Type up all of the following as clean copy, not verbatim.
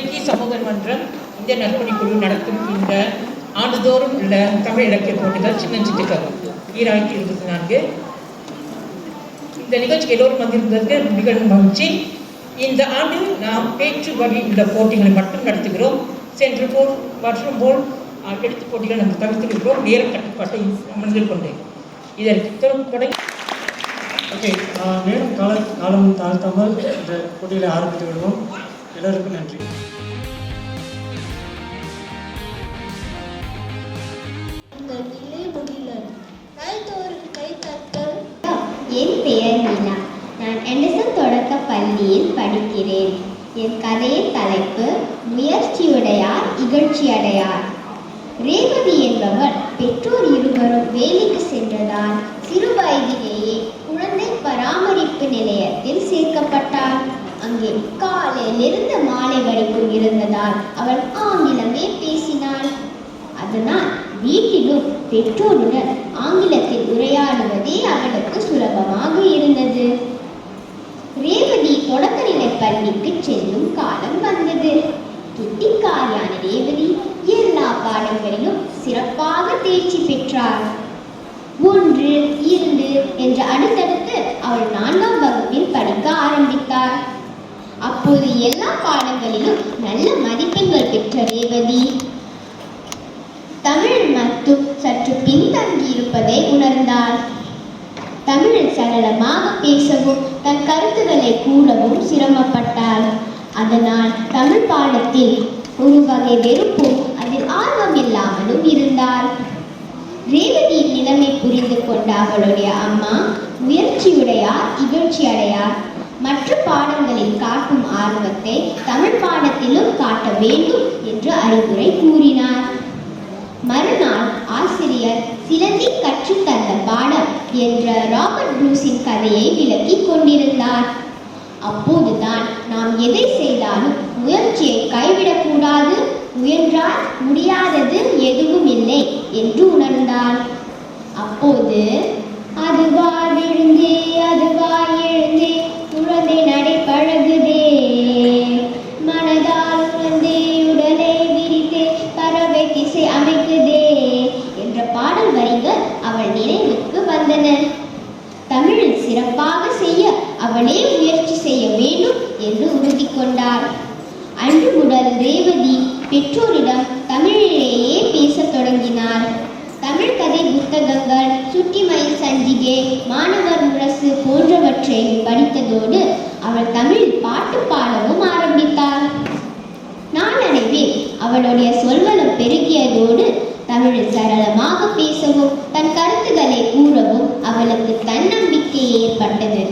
இலக்கிய சமூக மன்றம் இந்திய நற்பணிக்குழு நடத்தும் இந்த ஆண்டுதோறும் உள்ள தமிழ் இலக்கிய போட்டிகள் சின்ன சிட்டுக்கள் 2024. இந்த நிகழ்ச்சிக்கு எல்லோரும் வந்திருந்ததற்கு மிகவும் மகிழ்ச்சி. இந்த ஆண்டு நாம் பேச்சு வழி உள்ள போட்டிகளை மட்டும் நடத்துகிறோம். சென்று போல் வருஷம் போல் எழுத்து போட்டிகள் நம்ம தவிர்த்திருக்கிறோம். நேர கட்டுப்பாட்டை மனதில் கொண்டு இதற்கு தொடங்கி ஓகே, நேரம் காலம் தாழ்த்தாமல் இந்த போட்டியில் ஆரம்பித்து விடுவோம். எல்லோருக்கும் நன்றி. என் பெயர் மீனா. நான் ஆண்டர்சன் தொடக்க பள்ளியில் படிக்கிறேன். என் கதையின் தலைப்பு முயற்சியுடையார் இகழ்ச்சியடையார். ரேவதி என்பவர் பெற்றோர் இருவரும் வேலைக்கு சென்றதால் சிறு வயதிலேயே குழந்தை பராமரிப்பு நிலையத்தில் சேர்க்கப்பட்டார். அங்கே காலையிலிருந்து மாலை வரைக்கும் இருந்ததால் அவள் ஆங்கிலமே பேசினாள். அதனால் வீட்டிலும் பெற்றோருடன் ஆங்கிலத்தில் உரையாடுவதே அவளுக்கு சுலபமாக இருந்தது. ரேவதி தொடக்கநிலை பள்ளிக்கு செல்லும் காலம் வந்தது. கெட்டிக்காரியான ரேவதி எல்லா பாடங்களிலும் சிறப்பாக தேர்ச்சி பெற்றார். 1, 2 என்று அடுத்தடுத்து அவள் 4ஆம் வகுப்பில் படிக்க ஆரம்பித்தார். அப்போது எல்லா பாடங்களிலும் நல்ல மதிப்பெண்கள் பெற்ற ரேவதி தமிழ் மட்டும் சற்று பின்தங்கி இருப்பதை உணர்ந்தாள். தமிழில் சரளமாக பேசவும் தன் கருத்துக்களை கூறவும் சிரமப்பட்டாள். அதனால் தமிழ் பாடத்தில் ஒரு வகை வெறுப்பும் அதில் ஆர்வம் இல்லாமலும் இருந்தாள். ரேவதியின் நிலைமை புரிந்து கொண்ட அவளுடைய அம்மா முயற்சியுடையார் இகழ்ச்சியடையார். மற்ற பாடங்களில் காட்டும் ஆர்வத்தை தமிழ் பாடத்திலும் காட்ட வேண்டும் என்று அறிவுரை கூறினார். மறுநாள் ஆசிரியர் சிலந்தி கற்றுத்தந்த பாடம் என்ற ராபர்ட் ப்ரூஸின் கதையை விளக்கி கொண்டிருந்தார். அப்போதுதான் நாம் எதை செய்தாலும் முயற்சியை கைவிடக்கூடாது, முயன்றால் முடியாதது எதுவும் இல்லை என்று உணர்ந்தார். அப்போது அதுவா விழுந்தே அதுவா எழுந்தே குழந்தை நடை பழகுதே, மனதால் உணர்ந்தே உடலை விரித்தே பறவை திசை அமைக்குதே என்ற பாடல் வரிகள் அவள் நினைவுக்கு வந்தன. தமிழில் சிறப்பாக செய்ய அவளே முயற்சி செய்ய வேண்டும் என்று உறுதி கொண்டார். அன்று முதல் ரேவதி பெற்றோரிடம் தமிழிலேயே பேசத் தொடங்கினார். தமிழ் கதை புத்தகங்கள், சுட்டிமயில் சஞ்சிகை, மாணவர் முரசு போன்றவற்றை படித்ததோடு அவள் தமிழில் பாட்டு பாடவும் ஆரம்பித்தாள். நாளடைவில் அவளுடைய சொல்வளம் பெருகியதோடு தமிழில் சரளமாக பேசவும் தன் கருத்துக்களை கூறவும் அவளுக்கு தன்னம்பிக்கை ஏற்பட்டது.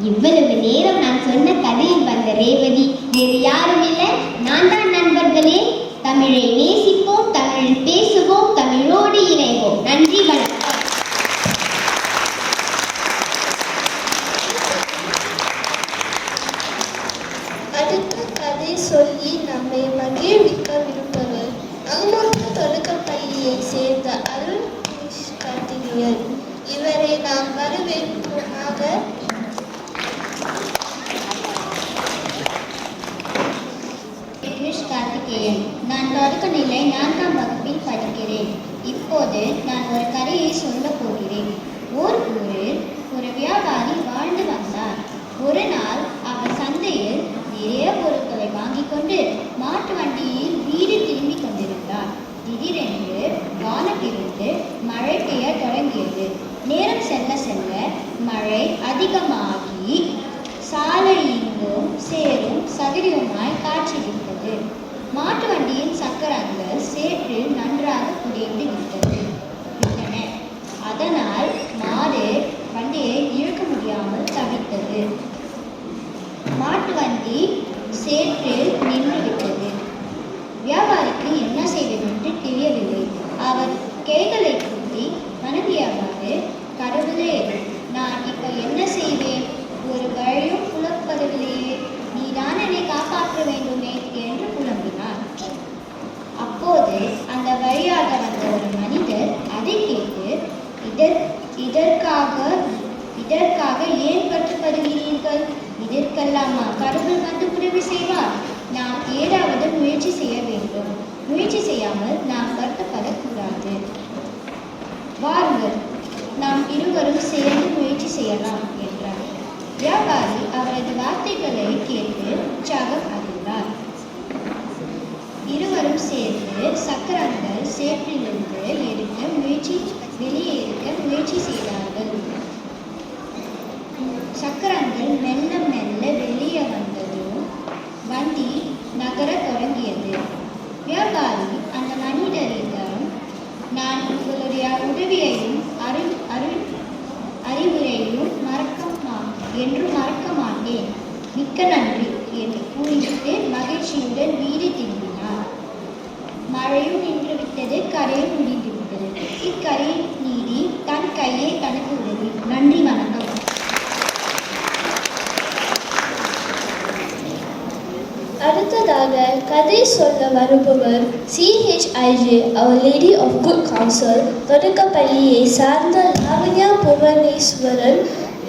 இவ்வளவு நேரம் நான் சொன்ன கதையில் வந்த ரேவதி வேறு யாரும் இல்லை, நான் தான். நண்பர்களே, தமிழை நேசிப்போம், தமிழில் பேசுவோம், தமிழோடு இணைவோம். நன்றி, வணக்கம். அடுத்த கதை சொல்லி நம்மை மகிழ்விக்கவிருப்பவர் அகமது தொடக்கப்பள்ளியை சேர்ந்த அருள் கார்த்திகேயன். இவரை நாம் வரவேற்போமாக. கார்த்திகேயன். நான் தொடக்கநிலை 4ஆம் வகுப்பில் படிக்கிறேன். இப்போது நான் ஒரு கதையை சொல்ல போகிறேன். ஊரில் ஒரு வியாபாரி வாழ்ந்து வந்தார். ஒரு நாள் அவர் சந்தையில் நிறைய பொருட்களை வாங்கி கொண்டு மாட்டு வண்டியில் வீடு திரும்பிக் கொண்டிருந்தார். திடீரென்று வானத்திலிருந்து மழை பெய்ய தொடங்கியது. நேரம் செல்ல செல்ல மழை அதிகமாகி சாலை எங்கும் சேரும் சதுரியமாய் காட்சியளித்தது. மாட்டு வண்டியின் சக்கரங்கள் சேற்றில் நன்றாக புதைந்து விட்டன. அதனால் மாடு வண்டியை இழுக்க முடியாமல் தவித்தது. மாட்டு வண்டி சேற்றில் நின்றுவிட்டது. வியாபாரிக்கு என்ன செய்வதென்று தெரியவில்லை. அவர் கைகளை கூட்டி மனதியாவாறு, கடவுளே, நான் இப்ப என்ன செய்வேன்? ஒரு வழியும் புலப்படவில்லையே, நீதான் என்னை காப்பாற்ற வேண்டுமே என்று புலம்பினார். அப்போது அந்த வழியாக வந்த ஒரு மனிதர் அதை கேட்டு, இதற்காக ஏன் கட்டுப்படுகிறீர்கள்? இதற்கெல்லாமா கடவுள் வந்து உதவி செய்வார்? நாம் ஏதாவது சக்கரங்கள் சேற்றிலிருந்து வெளியே எடுக்க முயற்சி செய்தார்கள். சக்கரங்கள் மெல்ல மெல்ல வெளியே வந்ததும் வண்டி நகரத் தொடங்கியது. வியாபாரி அந்த மனிதரிடம், நான் உங்களுடைய உதவியையும் அறிவுரையையும் மறக்க மாட்டேன், மிக்க நன்றி என்று கூறிவிட்டு மகிழ்ச்சியுடன் வீடு திரும்பினார். மழையும் நின்றுவிட்டது, கரையும் முடிந்துவிட்டது. இக்கரை நீதி தன் கையை தனக்கு உதவி. நன்றி, வணக்கம். அடுத்ததாக கதை சொல்ல வருபவர் CHIJ Our Lady of Good Counsel தொடக்கப்பள்ளியை சார்ந்த லாவண்யா புவனேஸ்வரன்.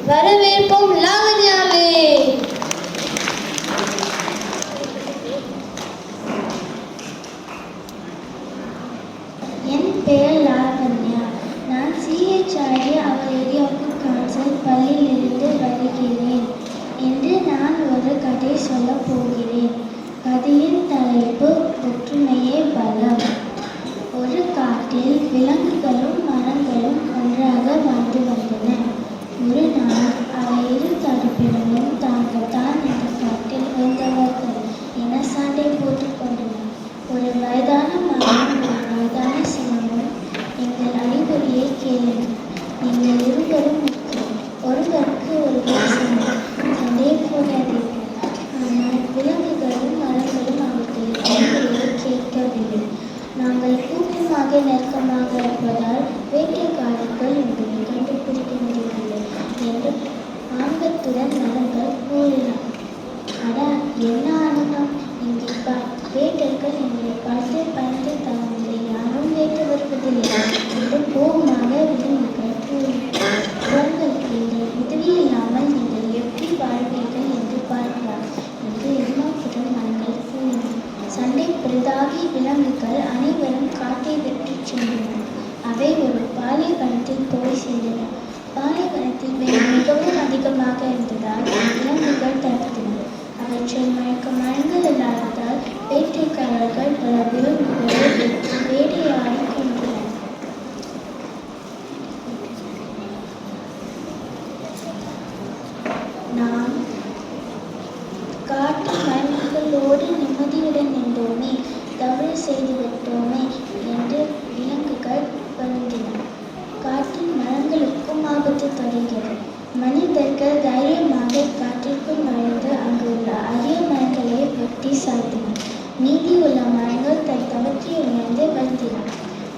வரவேற்போம் லாவண்யாவே. என் பெயர் லாவண்யா. நான் CHIJ Our Lady of Good Counsel பள்ளியிலிருந்து வருகிறேன். இன்று நான் ஒரு கதை சொல்ல போகிறேன். கதையின் தலைப்பு ஒற்றுமையே பலம். ஒரு காட்டில் விலங்குகளும் மரங்களும் ஒன்றாக வாழ்ந்து வந்தன. ஒரு நாள் அவை இரு தரப்பினரும் தாங்கள் தான் இந்த காட்டில் உயர்ந்தவர்கள் என சண்டை போட்டுக் கொண்டனர். ஒரு வயதான மரமும் ஒரு வயதான சிங்கமும், எங்கள் அறிகுறியை கேளுங்கள், நீங்கள் இருவரும் முக்கியம், ஒருவருக்கு ஒருவர் சண்டை போடாதீர்கள். ஆனால் விலங்குகளும் மரங்களும் அவர்களின் அறிகுறியை கேட்கவில்லை. நாங்கள் கூட்டமாக நெருக்கமாக இருப்பதால் வேட்டைக்காரர்கள் உங்களை கண்டுபிடிக்க முடியவில்லை என்று ஆர்வத்துடன் மரங்கள் கூறின. அடா, என்ன ஆனந்தம்! இங்கே வேட்டர்கள் எங்களை பார்த்து பயந்து தங்களை யாரும் வேட்ட வருவதில்லை என்று கோபமாக விலங்குகள் கூறின. உங்களுக்கு எங்கள் உதவி இல்லாமல் நீங்கள் எப்படி வாழ்வீர்கள் என்று பார்க்கலாம் என்று எண்ணத்துடன் மரங்கள் கூறின. சண்டை பெரிதாகி விலங்குகள் அனைவரும் காட்டை விட்டு சென்றன. அவை ஒரு பாலைவனத்தில் போய் சேர்ந்தன. பாலைவனத்தில் வெயில் மிகவும் அதிகமாக இருந்ததால் விலங்குகள் தடுத்தன. அவற்றில் மரங்கள் இல்லாததால் வேட்டைக்காரர்கள் பல விலங்குகளை வேட்டையாடி கொண்டனர். நாம் காட்டு மரங்களோடு நிம்மதியுடன் நின்றோமே, தவறு செய்துவிட்டோமே என்று விலங்குகள் வருந்தின. காட்டின் மரங்களுக்கும் ஆபத்து தொடங்கியது. மனிதர்கள் தைரியமாக காட்டிற்குள் நுழைந்து அங்குள்ள அரிய மரங்களை வெட்டி சாய்த்தனர். மீதி உள்ள மரங்கள் தன் தவற்றை உணர்ந்து வருந்தின.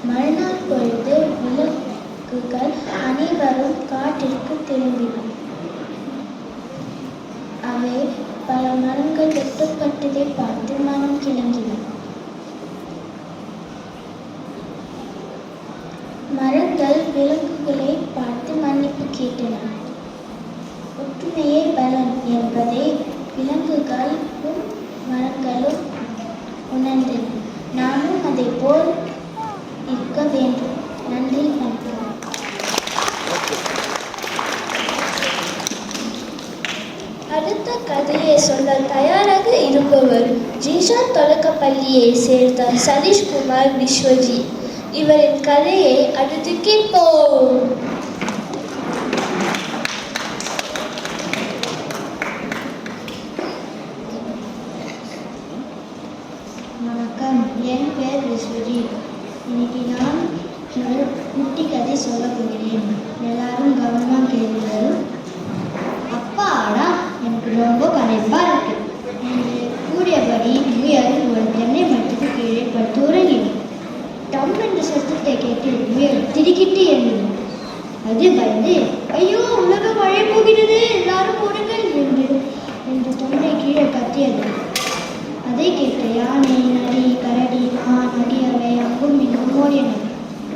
மறுநாள் பொழுது விலங்குகள் அனைவரும் காட்டிற்கு திரும்பின. அவை பல மரங்கள் வெட்டப்பட்டதை பார்த்து மனம் கிளங்கின. மரங்கள் விலங்குகளை பார்த்து மன்னிப்பு கேட்டன. ஒற்றுமையே பலன் என்பதை விலங்குகளும் மரங்களும் உணர்ந்தன. நாமும் அதை போல் இருக்க வேண்டும். நன்றி, வணக்கம். அடுத்த கதையை சொல்ல தயாராக இருப்பவர் ஜீஷான் தொடக்கப்பள்ளியை சேர்ந்த சதீஷ்குமார் விஸ்வஜித். இவரின் கதையை அடுத்து கேட்போம். வணக்கம், என் பேர் விஸ்வஜித். இன்னைக்கு நான் ஒரு குட்டி கதை சொல்ல போகிறேன். எல்லாரும் கவனமாக கேளுங்கள். அப்பாடா, எனக்கு ரொம்ப களைப்பா இருக்கு என்று கூறியபடி முயல் ஒரு தென்னை மரத்துக்கு கீழே படுத்து உறங்கியது. டம் என்ற சத்தத்தை கேட்டு முயல் திடுக்கிட்டு எழுந்தது. அது பயந்து, ஐயோ, உலக மழை போகிறது, எல்லாரும் ஓடுங்கள் என்று தொண்டை கீழே கத்தியது. அதை கேட்ட யானை, நரி, கரடி, மான் ஆகியவை அங்கும் இங்கும் ஓடின.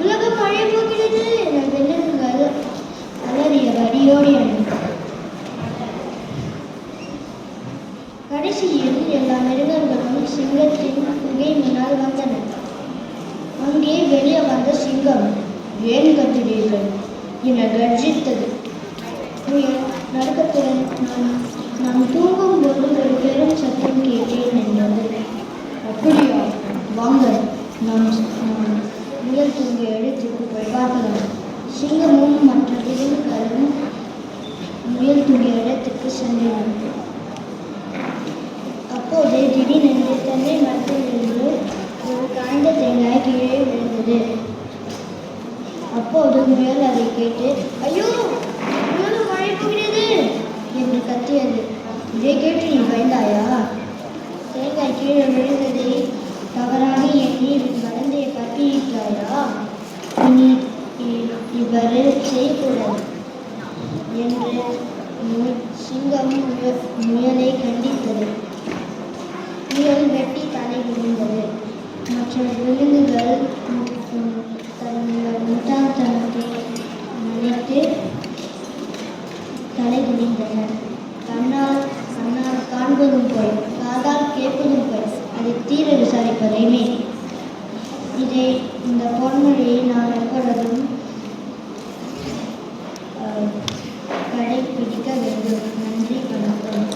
உலகம் மழை போகிறது என விலங்குகள் அலறியபடி ஓடின. கடைசியில் எல்லா மிருகங்களும் சிங்கத்தின் குகை முன்னால் வந்தன. அங்கே வெளியே வந்த சிங்கம், ஏன் கத்துகிறீர்கள் என கர்ஜித்தது. முயல் நடுக்கத்துடன், நான் தூங்கும்போது ஒரு பெரும் சத்தம் கேட்டேன் என்றது. அப்படியா, வாங்க நாம் முயல் தூங்கிய இடத்துக்கு போய் பார்க்கலாம். சிங்கமும் மற்ற விலங்குகளும் முயல் தூங்கிய இடத்துக்கு சென்றன. அப்போது திடீரென்று தென்னை மரத்திலிருந்து ஒரு காய்ந்த தேங்காய் கீழே விழுந்தது. அப்போது முயல் அதை கேட்டு, ஐயோ, முயல் மழை போகிறது என்று கத்தியது. இதை கேட்டு நீ பயந்தாயா? தேங்காய் கீழே விழுந்ததை தவறாக எண்ணி மறந்தையை கட்டியிருக்கிறாயா? இனி இவ்வாறு செய்யக்கூடாது என்று சிங்கம் முயலை கண்டித்தது. முயல் வெட்டி தலை குனிந்தது. மற்ற விலங்குகள் தங்கள் முட்டாள்தனத்தை நினைத்து தலை குனிந்தன. கண்ணால் காண்பதும் போய், காதால் கேட்பதும் போய், அதை தீர விசாரிப்பதை மேல். இந்த பொன்மொழியை நாம் எப்பொழுதும் கடைபிடிக்க வேண்டும். நன்றி, வணக்கம்.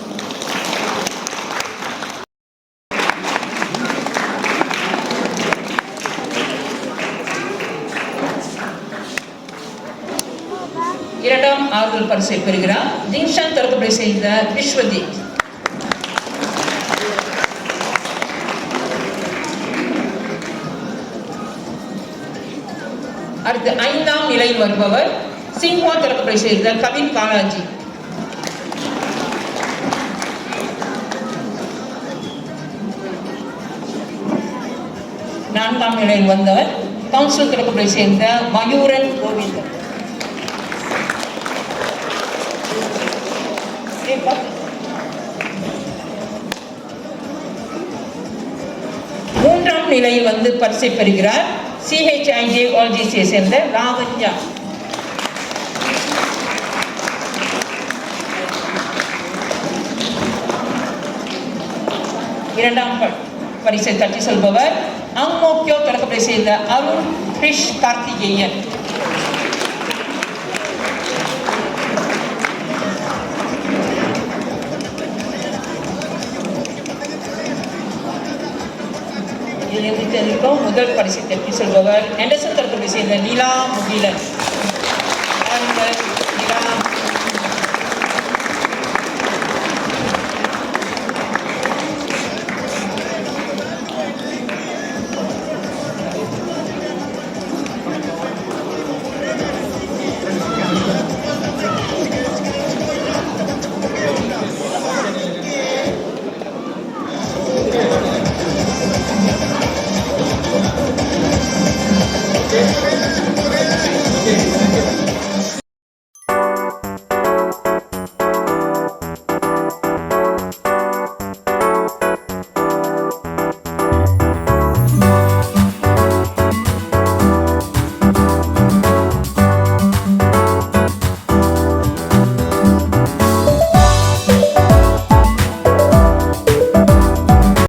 இரண்டாம் ஆறுதல் பரிசை பெறுகிறார் தீன்ஷான் தொடர்புடைய செய்த விஸ்வதீப். அடுத்து ஐந்தாம் நிலையில் வருபவர் சிங்ஹா தொடர்புடைய செய்த கவின் பாலாஜி. நான்காம் நிலையில் வந்தவர் கவுன்சில் தொடர்புடைய சேர்ந்த மயூரன் கோவிந்தன். மூன்றாம் நிலையில் வந்து பரிசை பெறுகிறார் CHIJ சேர்ந்த லாவண்யா. இரண்டாம் பரிசை தட்டி செல்பவர் அங்கோக்கியோ தொடர்புடைய சேர்ந்த அருண் கிருஷ் கார்த்திகேயன். முதல் பரிசை தட்டி செல்பவர் ஆண்டர்சன் தொடர்புடைய சேர்ந்த நீலா முகிலன்.